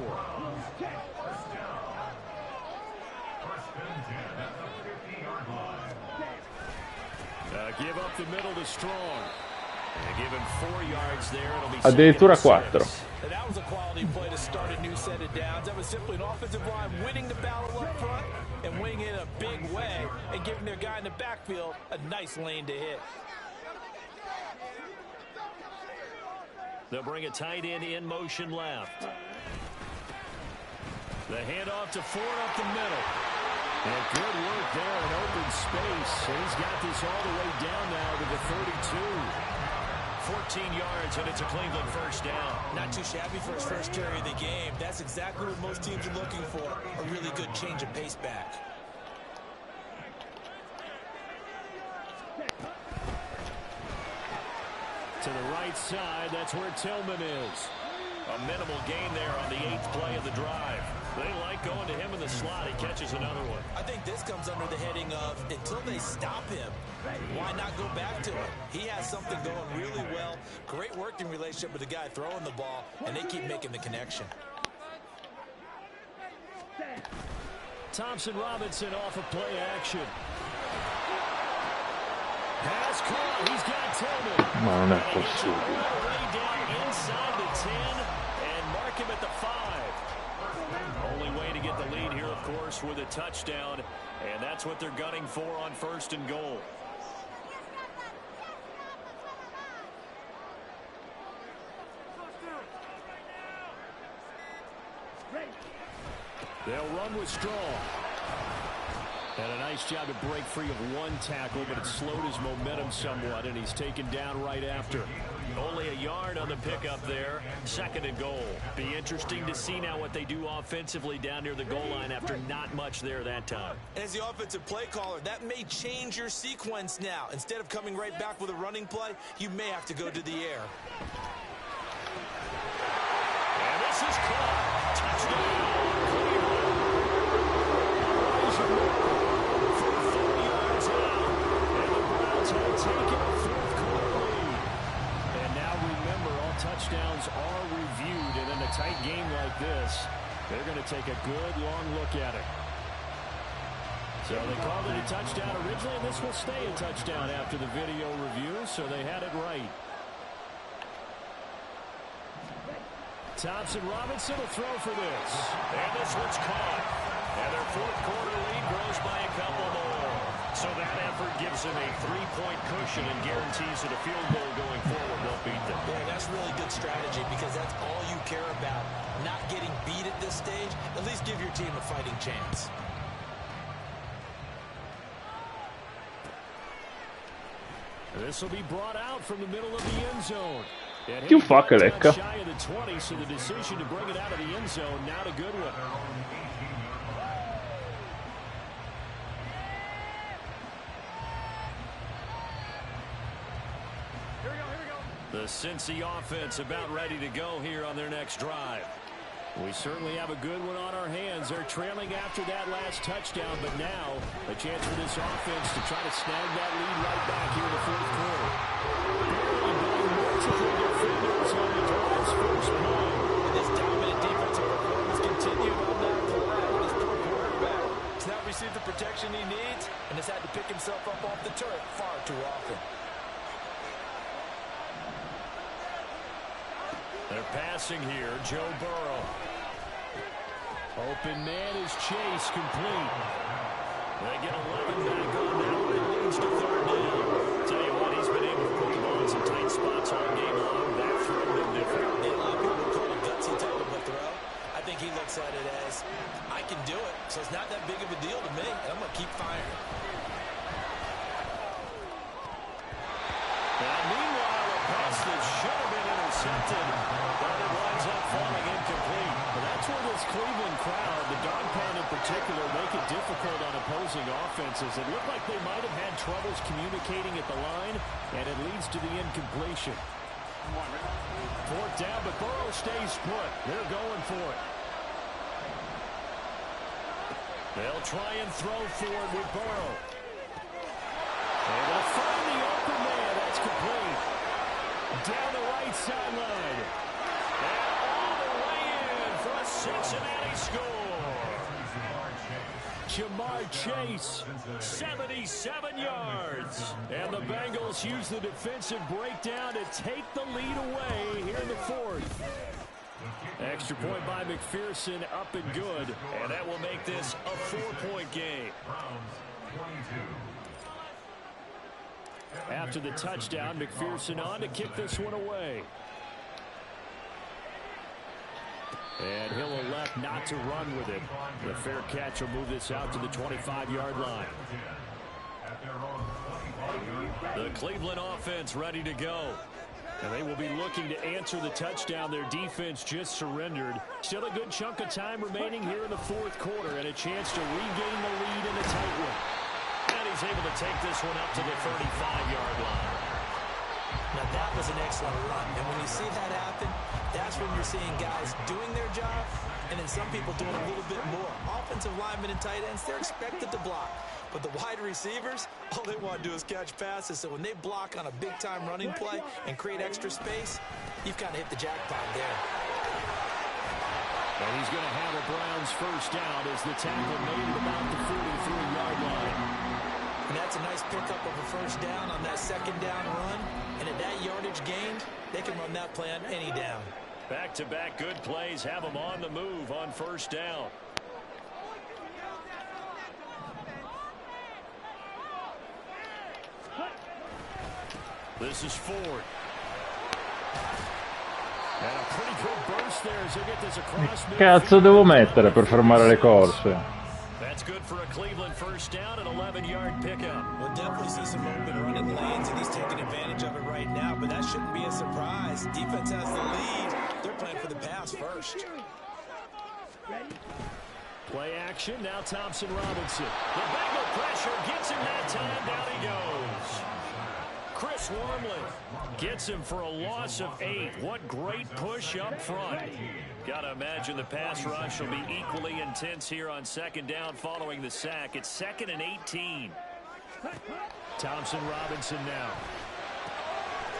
Give up the middle to Strong. And give him 4 yards there. It'll be addirittura 4. And that was a quality play to start a new set of downs. That was simply an offensive line winning the battle up front and winning it in a big way and giving their guy in the backfield a nice lane to hit. They'll bring a tight end in motion left. The handoff to Ford up the middle. And good work there in open space. And he's got this all the way down now to the 32. 14 yards, and it's a Cleveland first down. Not too shabby for his first carry of the game. That's exactly what most teams are looking for, a really good change of pace back. To the right side, that's where Tillman is. A minimal gain there on the 8th play of the drive. They like going to him in the slot. He catches another one. I think this comes under the heading of until they stop him, why not go back to him? He has something going really well. Great working relationship with the guy throwing the ball, and they keep making the connection. Thompson Robinson off of play action. Pass caught. He's got Tillman. Ma non è possibile. Way down inside the 10 and mark him at the 5. Only way to get the lead here, of course, with a touchdown, and that's what they're gunning for on 1st and goal. They'll run with Strong. And a nice job to break free of one tackle, but it slowed his momentum somewhat, and he's taken down right after. Only a yard on the pickup there. 2nd and goal. Be interesting to see now what they do offensively down near the goal line after not much there that time. As the offensive play caller, that may change your sequence now. Instead of coming right back with a running play, you may have to go to the air. And this is caught. Touchdown. Touchdowns are reviewed, and in a tight game like this, they're going to take a good long look at it. So they called it a touchdown originally, and this will stay a touchdown after the video review, so they had it right. Thompson Robinson will throw for this. And this one's caught. And their 4th quarter lead grows by a couple more. So that effort gives them a 3-point cushion and guarantees that a field goal going forward won't beat them. Yeah, that's really good strategy because that's all you care about. Not getting beat at this stage. At least give your team a fighting chance. This will be brought out from the middle of the end zone. You fuck Lega. Shy of the 20, so the decision to bring it out of the end zone, not a good one. The Cincy offense about ready to go here on their next drive. We certainly have a good one on our hands. They're trailing after that last touchdown, but now a chance for this offense to try to snag that lead right back here in the 4th quarter. Multiple defenders on the drive's first play. And this dominant defensive performance continued on that play. This poor quarterback has not received the protection he needs and has had to pick himself up off the turf far too often. They're passing here. Joe Burrow. Open man is Chase, complete. They get 11 back on now. It leads to 3rd down. Tell you what, he's been able to put the ball in some tight spots all game long. That throw been different. A lot of people call it gutsy type of a throw. I think he looks at it as, I can do it, so it's not that big of a deal to me, and I'm going to keep firing. Now, meanwhile, a pass that should have been intercepted, but it winds up falling incomplete. But that's where this Cleveland crowd, the dog pound in particular, make it difficult on opposing offenses. It looked like they might have had troubles communicating at the line, and it leads to the incompletion. 4th down, but Burrow stays put. They're going for it. They'll try and throw for it with Burrow. Able to find the open man. That's complete. Down the right sideline. And all the way in for a Cincinnati score. Jamar Chase, 77 yards. And the Bengals use the defensive breakdown to take the lead away here in the 4th. Extra point by McPherson, up and good. And that will make this a 4-point game. After the touchdown, McPherson on to kick this one away. And he'll elect not to run with it. The fair catch will move this out to the 25-yard line. The Cleveland offense ready to go. And they will be looking to answer the touchdown their defense just surrendered. Still a good chunk of time remaining here in the fourth quarter and a chance to regain the lead in a tight one. And he's able to take this one up to the 35-yard line. Now that was an excellent run. And when you see that happen, that's when you're seeing guys doing their job and then some people doing a little bit more. Offensive linemen and tight ends, they're expected to block. But the wide receivers, all they want to do is catch passes. So when they block on a big-time running play and create extra space, you've kind of hit the jackpot there. And he's going to have a Browns first down as the tackle made at about the 43-yard line. And that's a nice pickup of a first down on that second down run. And at that yardage gained, they can run that play on any down. Back-to-back good plays have them on the move on first down. This is Ford. And a pretty good burst there as they get this across. Cazzo devo mettere per fermare le corse? That's good for a Cleveland first down, an 11-yard pickup. We'll definitely see some open running lanes, and he's taking advantage of it right now, but that shouldn't be a surprise. Defense has the lead. They're playing for the pass first. Play action, now Thompson Robinson. The Bengal pressure gets him that time, down he goes. Chris Wormley gets him for a loss of 8. What great push up front. Gotta imagine the pass rush will be equally intense here on second down following the sack. It's 2nd and 18. Thompson Robinson now.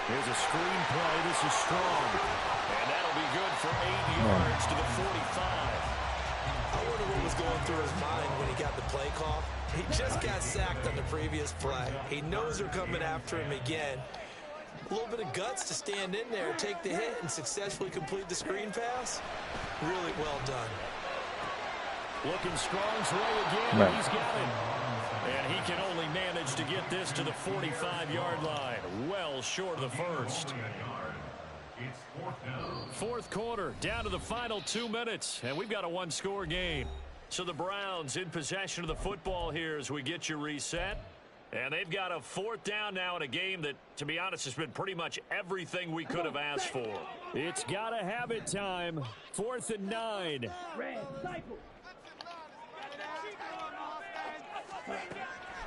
Here's a screen play. This is strong. And that'll be good for 8 yards to the 45. I wonder what was going through his mind when he got the play call. He just got sacked on the previous play. He knows they're coming after him again. A little bit of guts to stand in there, take the hit, and successfully complete the screen pass. Really well done. Looking Strong's way again. He's got it. And he can only manage to get this to the 45-yard line. Well short of the first. Fourth quarter, down to the final 2 minutes, and we've got a one-score game. So the Browns in possession of the football here as we get you reset. And they've got a fourth down now in a game that, to be honest, has been pretty much everything we could have asked for. It's got to have it time. 4th and 9.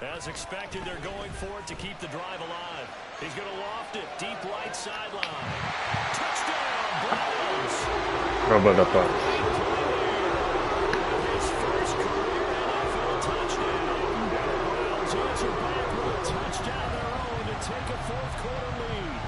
As expected, they're going for it to keep the drive alive. He's going to loft it deep right sideline. Touchdown, Browns! Roba da parte. His first career NFL touchdown. The Browns answer back with a touchdown of their own to take a fourth quarter lead.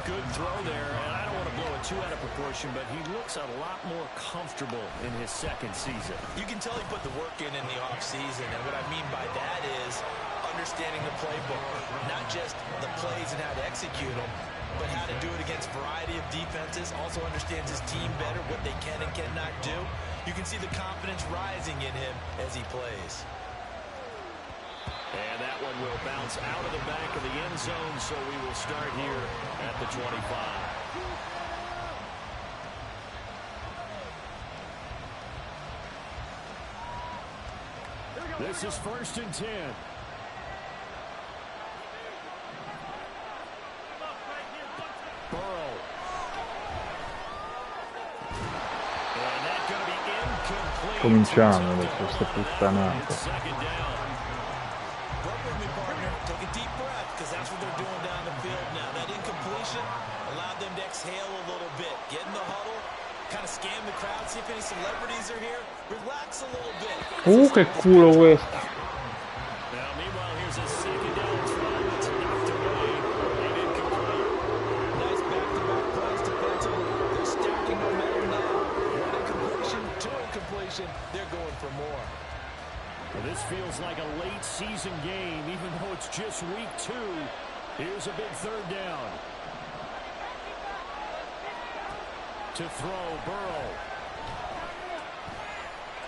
Good throw there, and I don't want to blow it too out of proportion, but he looks a lot more comfortable in his second season. You can tell he put the work in the offseason, and what I mean by that is understanding the playbook, not just the plays and how to execute them, but how to do it against a variety of defenses, also understands his team better, what they can and cannot do. You can see the confidence rising in him as he plays. And that one will bounce out of the back of the end zone, so we will start here at the 25. This is 1st and 10. Burrow. And that's going to be incomplete. Cominciamo adesso queste puttanate. Second down. Work with me, partner. Take a deep breath, because that's what they're doing down the field now. That incompletion allowed them to exhale a little bit. Get in the huddle, kind of scan the crowd, see if any celebrities are here. Relax a little bit. Che culo questo. Now, meanwhile, here's a second down throw. It's knocked away and incomplete. Nice back-to-back plays defensively. They're stacking momentum now. One incompletion, two incompletion. They're going for more. Well, this feels like a late season game, even though it's just week 2. Here's a big third down. To throw, Burrow.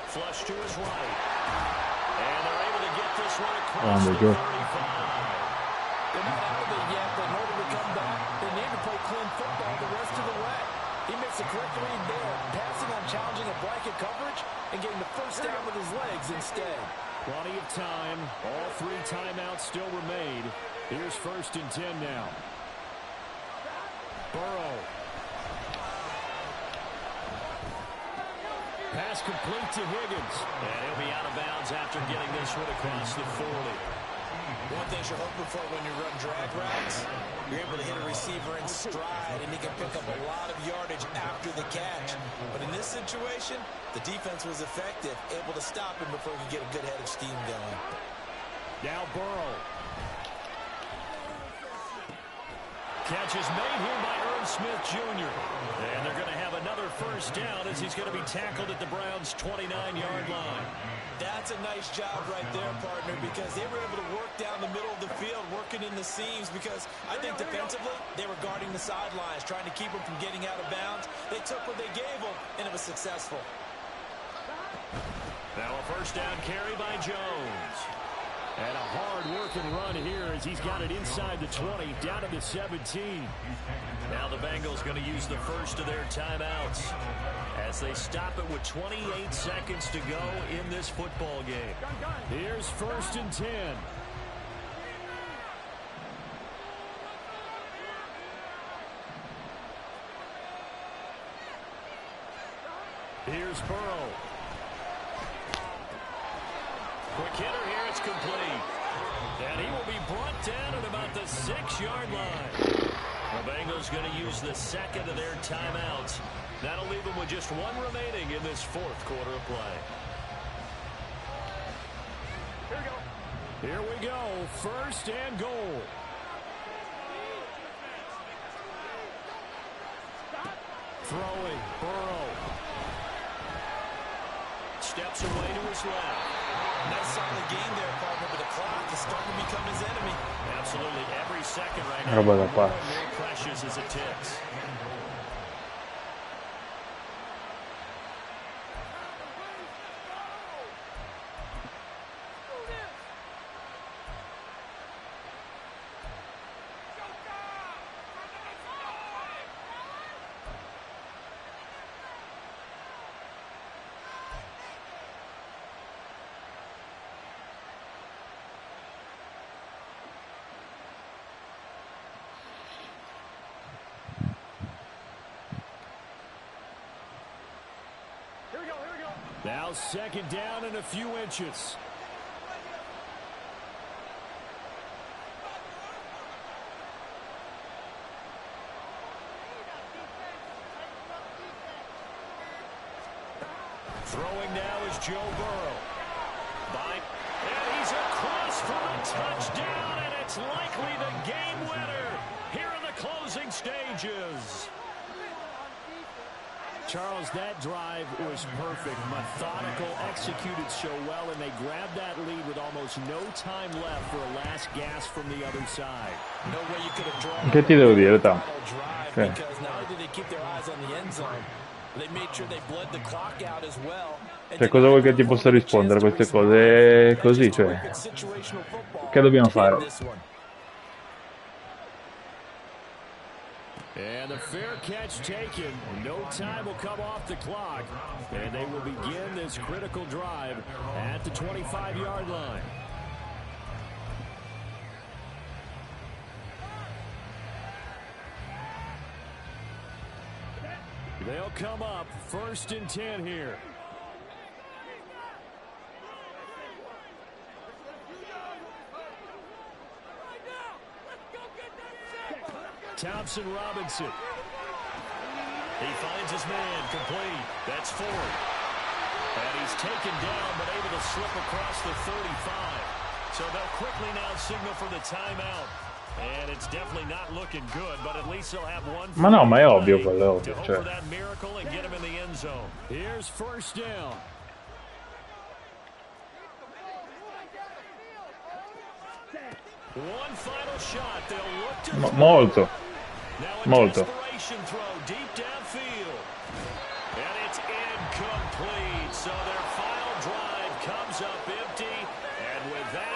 Flush to his right. And they're able to get this one across the 35. They're not out of it yet, but in order to come back, they need to play clean football the rest of the way. He makes a quick read there, passing on challenging a blanket coverage and getting the first down with his legs instead. Plenty of time. All 3 timeouts still remain. Here's 1st and 10 now. Burrow. Pass complete to Higgins. And he'll be out of bounds after getting this one across the 40. One thing you're hoping for when you run drag routes, you're able to hit a receiver in stride, and he can pick up a lot of yardage after the catch. But in this situation, the defense was effective, able to stop him before he could get a good head of steam going. Now Burrow. Catch is made here by Irv Smith Jr. And they're going to have another 1st down as he's going to be tackled at the Browns' 29-yard line. That's a nice job right there, partner, because they were able to work down the middle of the field, working in the seams, because I think defensively they were guarding the sidelines, trying to keep them from getting out of bounds. They took what they gave them, and it was successful. Now a 1st down carry by Jones. And a hard-working run here as he's got it inside the 20, down to the 17. Now the Bengals going to use the 1st of their timeouts as they stop it with 28 seconds to go in this football game. Here's 1st and 10. Here's Burrow. Quick hitter here, it's complete. And he will be brought down at about the 6-yard line. The Bengals going to use the 2nd of their timeouts. That'll leave them with just 1 remaining in this 4th quarter of play. Here we go. 1st and goal. Throwing, Burrow. Steps away to his left. Nice solid game there, partner, but the clock is starting to become his enemy. Absolutely. Every second right now, more precious as it ticks. Now 2nd down and a few inches. Throwing now is Joe Burrow. And he's across for a touchdown, and it's likely the game winner here in the closing stages. Charles, that drive was perfect, methodical, executed so well, and they grabbed that lead with almost no time left for a last gasp from the other side. No way you could have drawn Che ti devo dire, Tam? because not only did they keep their eyes on the end zone, they made sure they bled the clock out as well. Cioè, cosa vuoi che ti possa rispondere a queste cose? È così, cioè. Che dobbiamo fare? And the fair catch taken. No time will come off the clock. And they will begin this critical drive at the 25-yard line. They'll come up 1st and 10 here. Thompson Robinson. He finds his man complete. That's 4. And he's taken down but able to slip across the 35. So they'll quickly now signal for the timeout. And it's definitely not looking good, but at least they'll have one. Ma no, ma è ovvio quello, to hope cioè. for that miracle and get him in the end zone. Here's 1st down. One final shot. They'll look to Molto. now a Molto. desperation throw deep downfield. And it's incomplete. So their final drive comes up